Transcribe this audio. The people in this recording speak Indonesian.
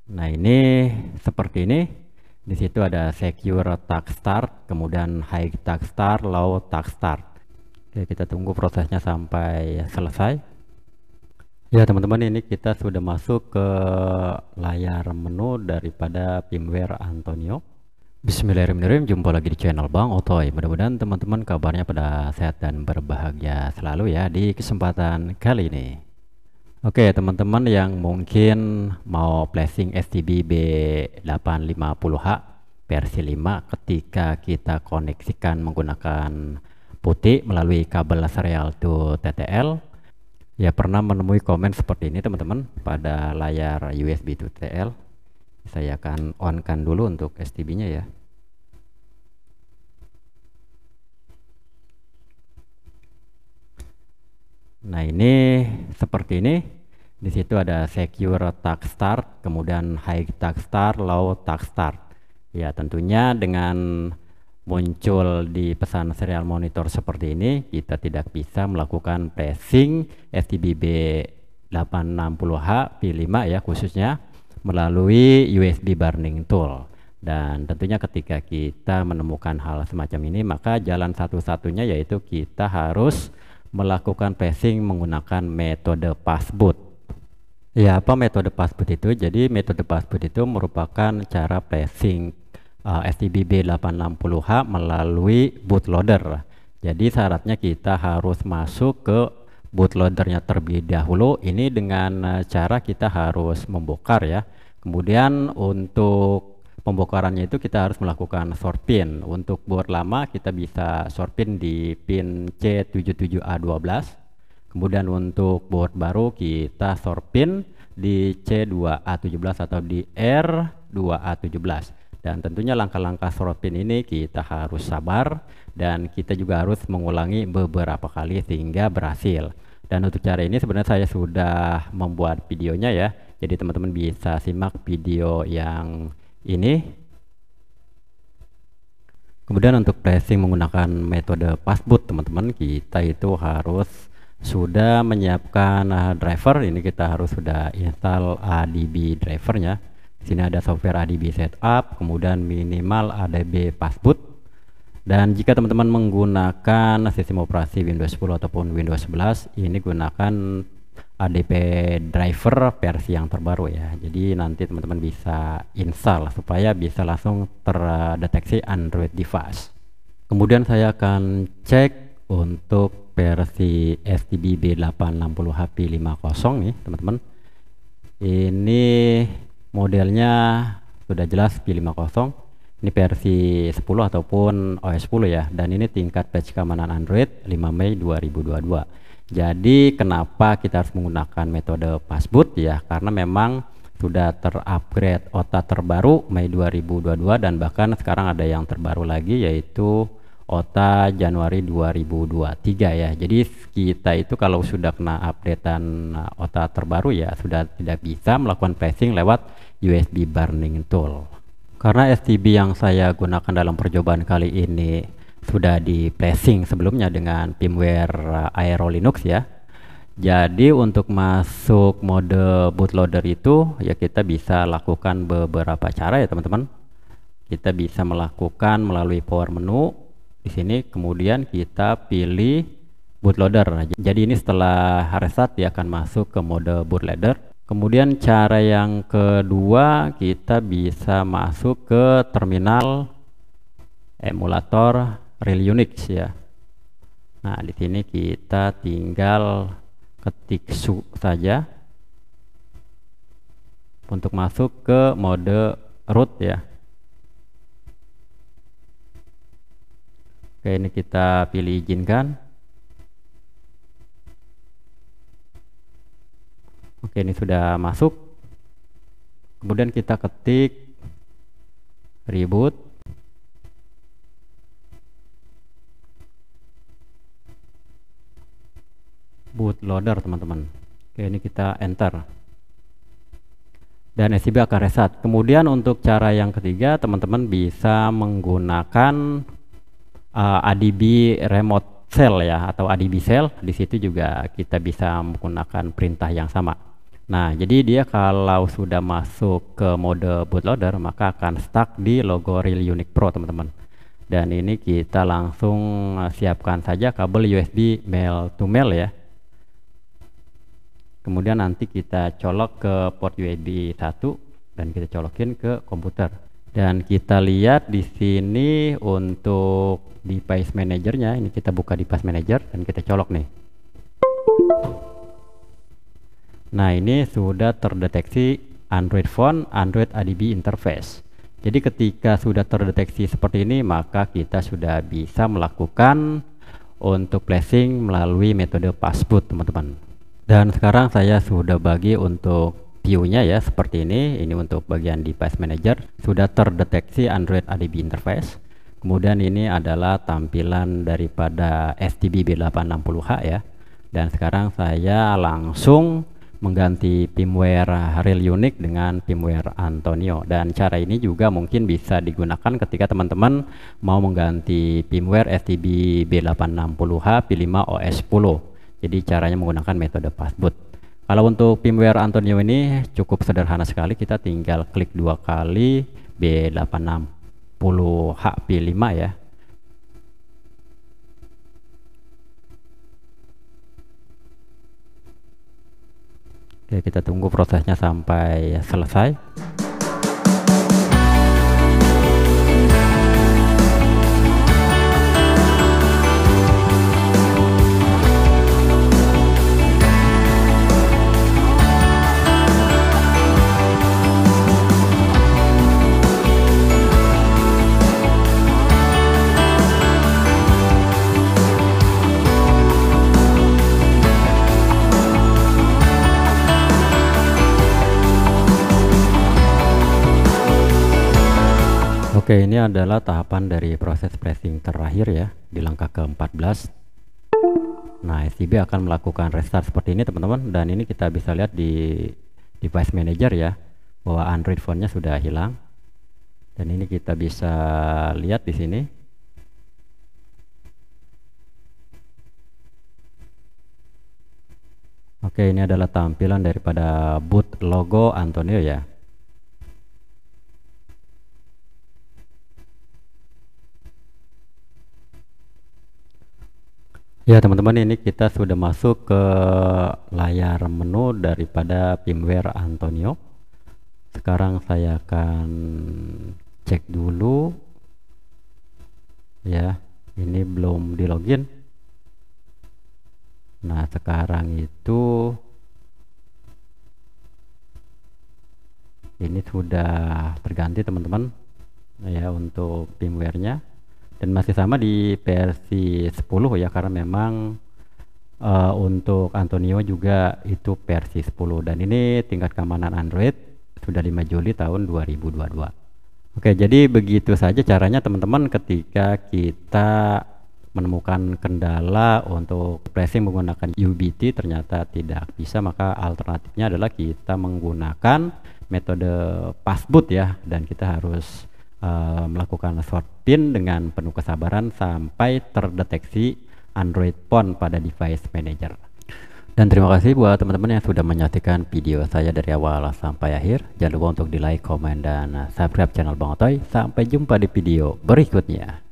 Nah, ini seperti ini. Di situ ada secure task start, kemudian high task start, low task start. Oke, kita tunggu prosesnya sampai selesai. Ya, teman-teman, ini kita sudah masuk ke layar menu daripada firmware Antonio. Bismillahirrahmanirrahim, jumpa lagi di channel Bang Otoy. Mudah-mudahan teman-teman kabarnya pada sehat dan berbahagia selalu ya di kesempatan kali ini. Oke, teman-teman yang mungkin mau flashing STB B850H versi 5 ketika kita koneksikan menggunakan putih melalui kabel serial to TTL, ya pernah menemui komen seperti ini teman-teman pada layar USB to TTL. Saya akan on-kan dulu untuk STB-nya ya. Nah, ini seperti ini. Di situ ada secure task start, kemudian high task start, low task start. Ya, tentunya dengan muncul di pesan serial monitor seperti ini, kita tidak bisa melakukan flashing STB B860H V5 ya khususnya melalui USB burning tool. Dan tentunya ketika kita menemukan hal semacam ini, maka jalan satu-satunya yaitu kita harus melakukan flashing menggunakan metode passboot. Ya, apa metode passboot itu? Jadi metode passboot itu merupakan cara flashing STB B860H melalui bootloader. Jadi syaratnya kita harus masuk ke bootloadernya terlebih dahulu. Ini dengan cara kita harus membongkar ya. Kemudian untuk pembongkarannya itu kita harus melakukan short pin. Untuk boot lama kita bisa short pin di pin C77A12. Kemudian untuk board baru kita short pin di C2A17 atau di R2A17. Dan tentunya langkah-langkah short pin ini kita harus sabar dan kita juga harus mengulangi beberapa kali sehingga berhasil. Dan untuk cara ini sebenarnya saya sudah membuat videonya ya. Jadi teman-teman bisa simak video yang ini. Kemudian untuk flashing menggunakan metode passboot teman-teman, kita itu harus sudah menyiapkan driver. Ini kita harus sudah install ADB drivernya. Di sini ada software ADB setup, kemudian minimal ADB passboot. Dan jika teman-teman menggunakan sistem operasi Windows 10 ataupun Windows 11, ini gunakan ADB driver versi yang terbaru ya. Jadi nanti teman-teman bisa install supaya bisa langsung terdeteksi Android device. Kemudian saya akan cek untuk versi STB B860H V50 nih teman-teman. Ini modelnya sudah jelas V50. Ini versi 10 ataupun OS 10 ya. Dan ini tingkat patch keamanan Android 5 Mei 2022. Jadi kenapa kita harus menggunakan metode passboot ya? Karena memang sudah terupgrade OTA terbaru Mei 2022 dan bahkan sekarang ada yang terbaru lagi yaitu OTA Januari 2023 ya. Jadi kita itu kalau sudah kena updatean OTA terbaru ya sudah tidak bisa melakukan flashing lewat USB burning tool. Karena STB yang saya gunakan dalam percobaan kali ini sudah di flashing sebelumnya dengan firmware Aero Linux ya. Jadi untuk masuk mode bootloader itu ya kita bisa lakukan beberapa cara ya teman-teman. Kita bisa melakukan melalui power menu di sini, kemudian kita pilih bootloader. Jadi ini setelah restart dia akan masuk ke mode bootloader. Kemudian cara yang kedua kita bisa masuk ke terminal emulator Real Unix ya. Nah, di sini kita tinggal ketik su saja untuk masuk ke mode root ya. Oke, ini kita pilih izinkan. Oke, ini sudah masuk. Kemudian kita ketik reboot. Bootloader teman-teman. Oke, ini kita enter. Dan STB akan reset. Kemudian untuk cara yang ketiga teman-teman bisa menggunakan ADB remote cell ya atau ADB cell. Di situ juga kita bisa menggunakan perintah yang sama. Nah, jadi dia kalau sudah masuk ke mode bootloader maka akan stuck di logo Real Unique Pro, teman-teman. Dan ini kita langsung siapkan saja kabel USB male to male ya. Kemudian nanti kita colok ke port USB 1 dan kita colokin ke komputer. Dan kita lihat di sini untuk device manajernya, ini kita buka device manager dan kita colok nih. Nah, ini sudah terdeteksi Android phone, Android ADB interface. Jadi ketika sudah terdeteksi seperti ini, maka kita sudah bisa melakukan untuk flashing melalui metode passboot, teman-teman. Dan sekarang saya sudah bagi untuk view-nya ya seperti ini. Ini untuk bagian device manager sudah terdeteksi Android ADB interface. Kemudian ini adalah tampilan daripada STB B860H ya. Dan sekarang saya langsung mengganti firmware Real Unique dengan firmware Antonio, dan cara ini juga mungkin bisa digunakan ketika teman-teman mau mengganti firmware STB B860H P5 OS 10. Jadi caranya menggunakan metode passboot. Kalau untuk firmware Antonio ini cukup sederhana sekali, kita tinggal klik 2 kali B860H P5 ya. Oke, kita tunggu prosesnya sampai selesai. Oke, ini adalah tahapan dari proses flashing terakhir ya, di langkah ke-14. Nah, STB akan melakukan restart seperti ini, teman-teman, dan ini kita bisa lihat di device manager ya, bahwa Android phone-nya sudah hilang. Dan ini kita bisa lihat di sini. Oke, ini adalah tampilan daripada boot logo Antonio ya. Ya teman-teman, ini kita sudah masuk ke layar menu daripada firmware Antonio. Sekarang saya akan cek dulu ya, ini belum di login. Nah, sekarang itu ini sudah terganti teman-teman ya untuk firmware-nya. Dan masih sama di versi 10 ya, karena memang untuk Antonio juga itu versi 10. Dan ini tingkat keamanan Android sudah 5 Juli tahun 2022. Oke, jadi begitu saja caranya teman-teman ketika kita menemukan kendala untuk flashing menggunakan UBT ternyata tidak bisa, maka alternatifnya adalah kita menggunakan metode passboot ya, dan kita harus melakukan short pin dengan penuh kesabaran sampai terdeteksi Android phone pada device manager. Dan terima kasih buat teman-teman yang sudah menyaksikan video saya dari awal sampai akhir. Jangan lupa untuk di like, komen, dan subscribe channel Bang Otoy. Sampai jumpa di video berikutnya.